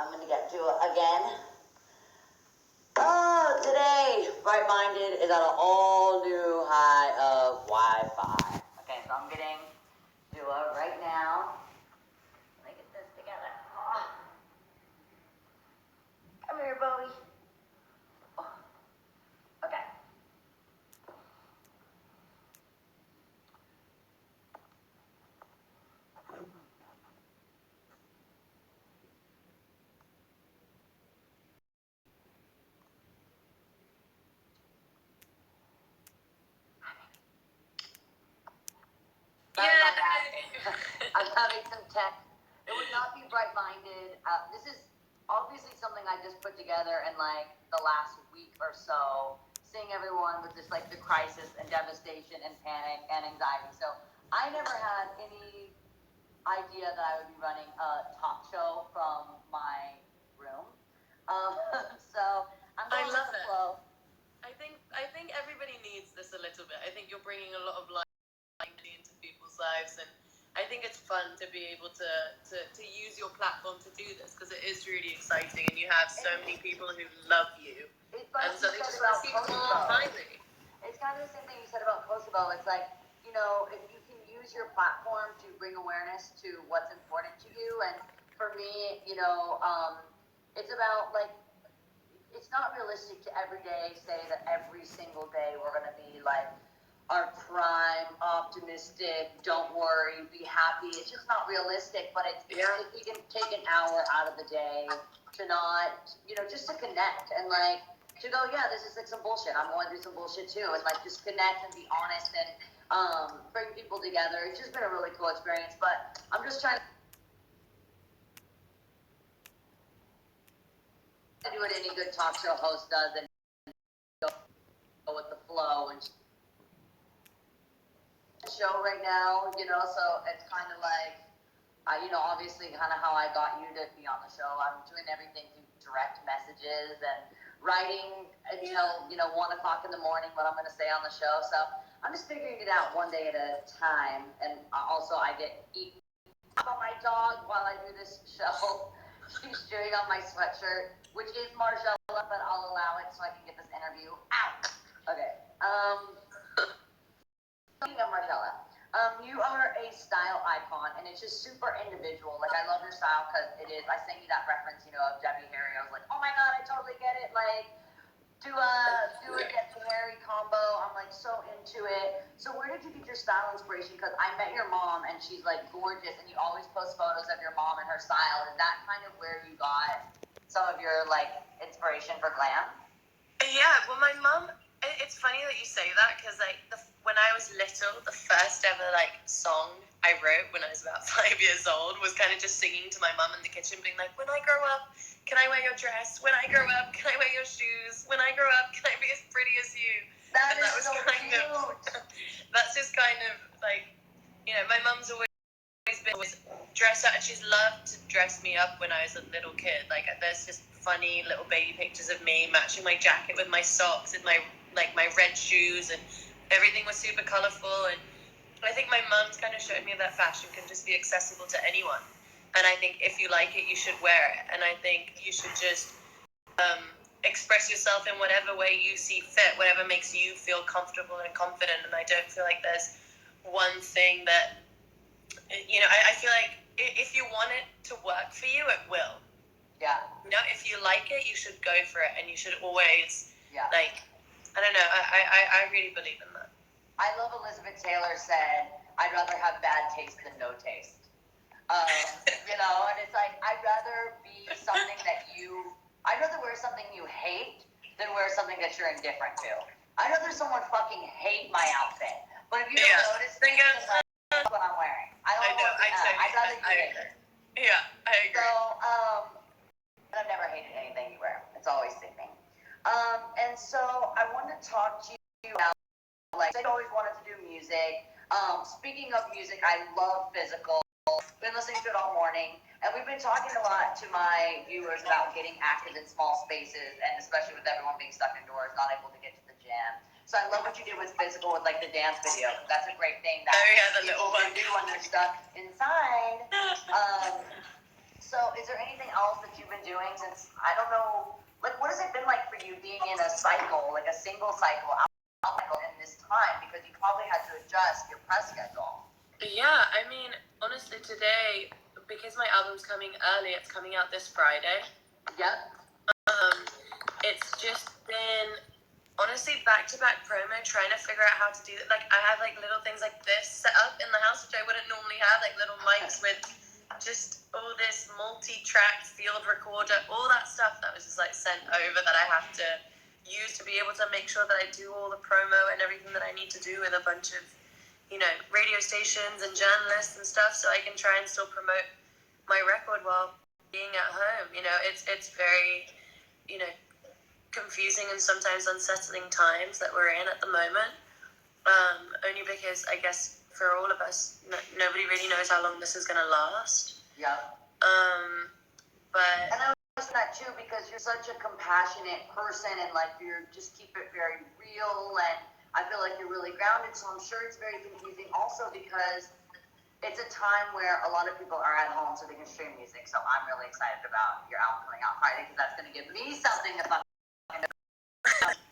I'm gonna get to it again. Oh, today, Bright Minded is at an all new high of Wi-Fi. Okay, so I'm getting Dua right now. Let me get this together. Oh. Come here, Bowie. Oh. Okay. I'm having some tech. It would not be Bright-Minded. This is obviously something I just put together in like the last week or so, seeing everyone with just like the crisis and devastation and panic and anxiety. So I never had any idea that I would be running a talk show from my room. So I'm going with the flow. I think everybody needs this a little bit. I think you're bringing a lot of light into people's lives, and I think it's fun to be able to use your platform to do this, because it is really exciting, and you have so many people who love you, and so they just want to see more finally. It's kind of the same thing you said about Kosovo. It's like, you know, if you can use your platform to bring awareness to what's important to you, and for me, you know, it's about like, it's not realistic to every day say that every single day we're going to be like our prime, optimistic, don't worry, be happy. It's just not realistic, but if you can take an hour out of the day to not, you know, just to connect and like, to go, yeah, this is like some bullshit. I'm going through some bullshit too. And like, just connect and be honest and bring people together. It's just been a really cool experience, but I'm just trying to do what any good talk show host does and go with the flow and show right now, you know, so it's kind of like, you know, obviously kind of how I got you to be on the show. I'm doing everything through direct messages and writing, and, you know, 1 o'clock in the morning what I'm going to say on the show. So I'm just figuring it out one day at a time. And also I get eaten on my dog while I do this show. She's chewing on my sweatshirt, which is Marcella, but I'll allow it so I can get this interview out. Okay. Speaking of Marcella, you are a style icon, and it's just super individual. Like, I love your style because it is. I sent you that reference, you know, of Debbie Harry. I was like, oh my god, I totally get it. Like, do a Debbie Harry combo. I'm like so into it. So where did you get your style inspiration? Because I met your mom, and she's like gorgeous, and you always post photos of your mom and her style. Is that kind of where you got some of your like inspiration for glam? Yeah, well, my mum, it's funny that you say that, because like when I was little, the first ever like song I wrote when I was about 5 years old was kind of just singing to my mum in the kitchen, being like, when I grow up, can I wear your dress? When I grow up, can I wear your shoes? When I grow up, can I be as pretty as you? That was so cute. That's just kind of like, you know, my mum's always been dress up, and she's loved to dress me up when I was a little kid. Like, there's just funny little baby pictures of me matching my jacket with my socks and my red shoes, and everything was super colorful. And I think my mom's kind of showed me that fashion can just be accessible to anyone, and I think if you like it, you should wear it. And I think you should just express yourself in whatever way you see fit, whatever makes you feel comfortable and confident. And I don't feel like there's one thing that, you know, I feel like if you want it to work for you, it will. Yeah. You know, if you like it, you should go for it, and you should always, like, I don't know, I really believe in that. I love Elizabeth Taylor said, I'd rather have bad taste than no taste. You know, and it's like, I'd rather wear something you hate than wear something that you're indifferent to. I'd rather someone fucking hate my outfit. But if you don't notice me, that's what I'm wearing. I'd rather you hate it. Yeah, I agree. So, I've never hated anything you wear. It's always sickening. And so I wanted to talk to you about, like, I always wanted to do music. Speaking of music, I love physical. Been listening to it all morning, and we've been talking a lot to my viewers about getting active in small spaces, and especially with everyone being stuck indoors, not able to get to the gym. So I love what you did with physical, with like the dance video. That's a great thing that the little one do when they're stuck inside. So, is there anything else that you've been doing since, I don't know, like, what has it been like for you being in a cycle, like a single cycle, out cycle in this time? Because you probably had to adjust your press schedule. Yeah, I mean, honestly, today, because my album's coming early, it's coming out this Friday. Yep. It's just been, honestly, back-to-back promo, trying to figure out how to do it. Like, I have, like, little things like this set up in the house, which I wouldn't normally have, like little mics with just all this multi-track field recorder, all that stuff that was just, like, sent over that I have to use to be able to make sure that I do all the promo and everything that I need to do with a bunch of, you know, radio stations and journalists and stuff, so I can try and still promote my record while being at home. You know, it's very, you know, confusing and sometimes unsettling times that we're in at the moment. Only because I guess for all of us, nobody really knows how long this is going to last. Yeah. But and I was that too because you're such a compassionate person and like you're just keep it very real and I feel like you're really grounded. So I'm sure it's very confusing also because it's a time where a lot of people are at home so they can stream music. So I'm really excited about your album coming out Friday because that's going to give me something to fucking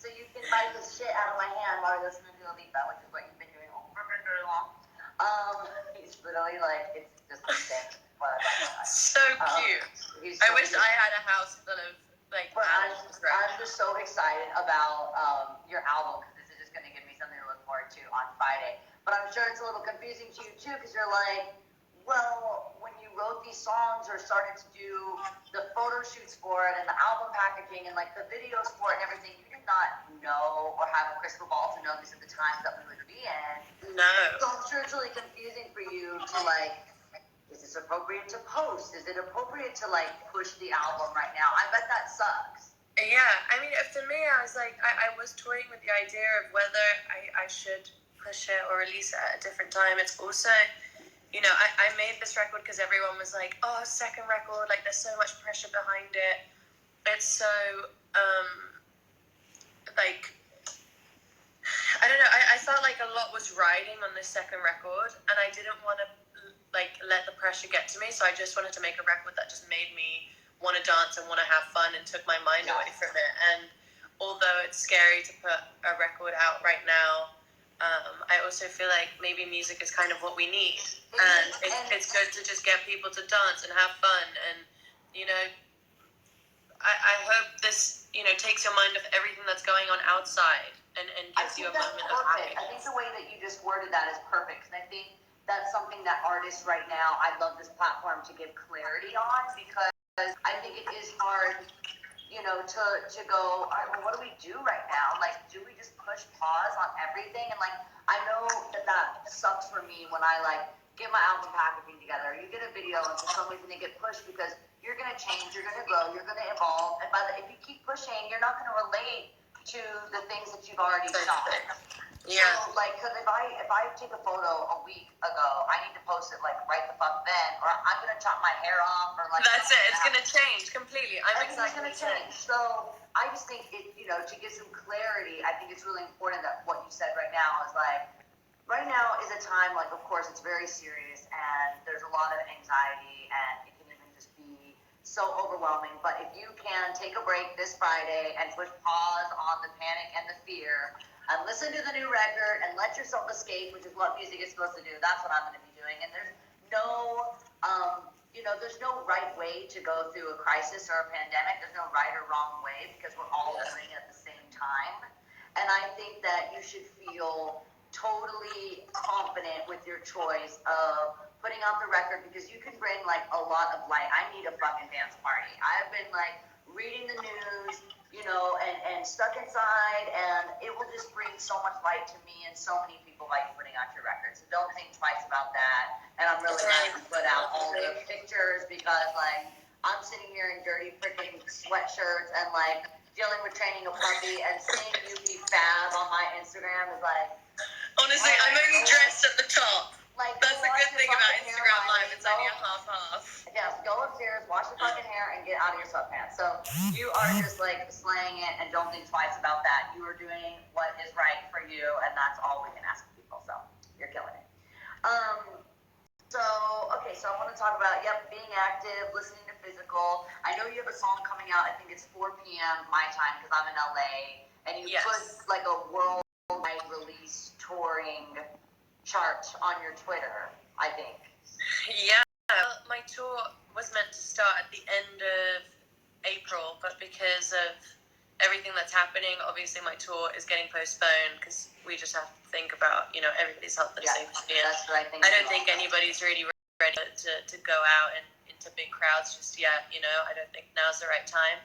so you can bite the shit out of my hand while you're listening to Dua Lipa, which is what you've been doing for very long. He's literally like, it's just insane. So cute. I wish I had a house full of like. But I'm just so excited about your album because this is just going to give me something to look forward to on Friday. But I'm sure it's a little confusing to you too because you're like, well, when you wrote these songs or started to do the photo shoots for it and the album packaging and like the videos for it and everything, you did not know or have a crystal ball to know these are the times that we would be in. No. So I'm sure it's really confusing for you to like, is this appropriate to post? Is it appropriate to like push the album right now? I bet that sucks. Yeah, I mean, for me, I was like, I was toying with the idea of whether I should push it or release it at a different time. It's also, you know, I made this record because everyone was like, oh, second record, like there's so much pressure behind it. It's so, like, I don't know, I felt like a lot was riding on this second record and I didn't want to, like, let the pressure get to me, so I just wanted to make a record that just made me want to dance and want to have fun and took my mind away from it. And although it's scary to put a record out right now, I also feel like maybe music is kind of what we need, and it's good to just get people to dance and have fun. And you know, I hope this, you know, takes your mind off everything that's going on outside and gives you a moment of happiness. I think the way that you just worded that is perfect, and I think that's something that artists right now, I'd love this platform to give clarity on because I think it is hard, you know, to go, all right, well, what do we do right now? Like, do we just push pause on everything? And like, I know that sucks for me when I like get my album packaging together. You get a video and for some reason they get pushed because you're going to change, you're going to grow, you're going to evolve. And if you keep pushing, you're not going to relate to the things that you've already shot. Yeah. So, like, because if I take a photo a week ago, I need to post it, like, right the fuck then, or I'm going to chop my hair off, or, like... That's it. It's going to change completely. Everything's going to change. So, I just think, you know, to get some clarity, I think it's really important that what you said right now is, like, right now is a time, like, of course, it's very serious, and there's a lot of anxiety, and it can even just be so overwhelming. But if you can take a break this Friday and push pause on the panic and the fear... and listen to the new record and let yourself escape, which is what music is supposed to do. That's what I'm going to be doing. And there's no, you know, there's no right way to go through a crisis or a pandemic. There's no right or wrong way because we're all living at the same time. And I think that you should feel totally confident with your choice of putting out the record because you can bring like a lot of light. I need a fucking dance party. I've been like reading the news, you know, and stuck inside, and it will just bring so much light to me and so many people by you putting out your record. So don't think twice about that. And I'm really glad you put out all the pictures because, like, I'm sitting here in dirty freaking sweatshirts and, like, dealing with training a puppy and seeing you be fab on my Instagram is like... Honestly, I'm only dressed at the top. Like, that's the good thing about Instagram Live. It's only a half-half. Yeah, go upstairs, wash your fucking hair, and get out of your sweatpants. So you are just like slaying it, and don't think twice about that. You are doing what is right for you, and that's all we can ask people. So you're killing it. So okay, so I want to talk about, being active, listening to physical. I know you have a song coming out, I think it's 4 p.m. my time because I'm in LA, and you put like a worldwide release touring chart on your Twitter, I think. Yeah, my tour was meant to start at the end of April, but because of everything that's happening, obviously my tour is getting postponed because we just have to think about, everybody's health and safety. That's the right thing. I don't think anybody's really ready to go out and into big crowds just yet. I don't think now's the right time.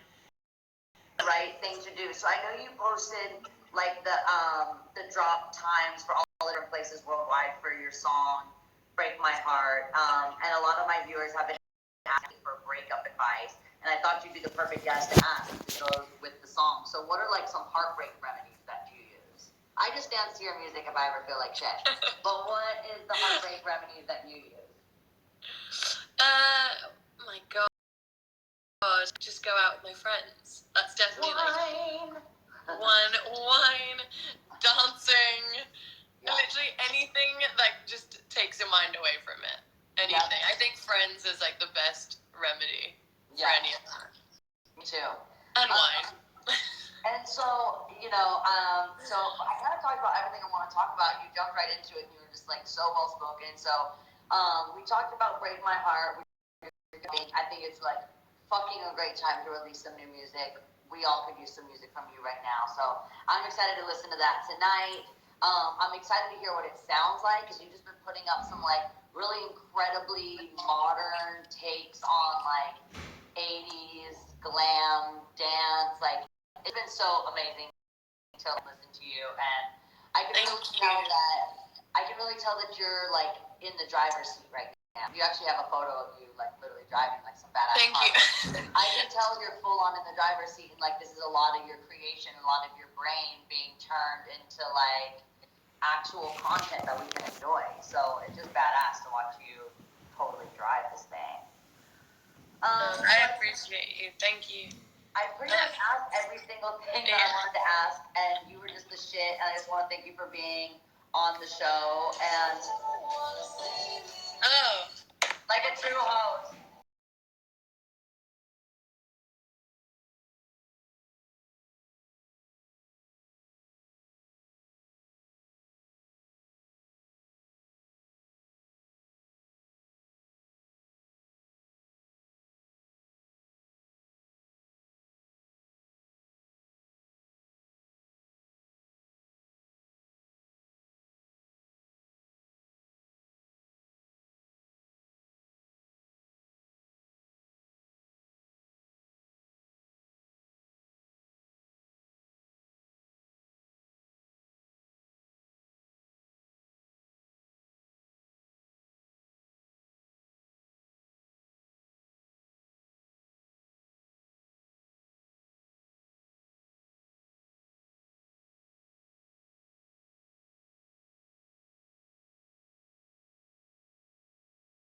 The right thing to do. So I know you posted like the drop times for all the different places worldwide for your song "Break My Heart," and a lot of my viewers have been asking for breakup advice, and I thought you'd be the perfect guest to ask to go with the song. So what are like some heartbreak remedies that you use? I just dance to your music if I ever feel like shit. But what is the heartbreak remedy that you use? My God, just go out with my friends. That's definitely Wine. wine, dancing, literally anything that just takes your mind away from it. Anything. I think friends is like the best remedy for any of that. Me too. And wine. And so, so I kind of talked about everything I want to talk about. You jumped right into it, and you were just like so well spoken. So, we talked about "Break My Heart." I think it's like fucking a great time to release some new music. We all could use some music from you right now. So I'm excited to listen to that tonight. I'm excited to hear what it sounds like because you've just been putting up some like really incredibly modern takes on like 80s glam dance. Like it's been so amazing to listen to you, and I can really tell that you're like in the driver's seat right now. You actually have a photo of you like literally driving like some badass car. Thank you. I can tell you're full on in the driver's seat, and like this is a lot of your creation, a lot of your brain being turned into like actual content that we can enjoy. So it's just badass to watch you totally drive this thing. I appreciate you. Thank you. I pretty much asked every single thing that I wanted to ask, and you were just the shit, and I just want to thank you for being on the show, and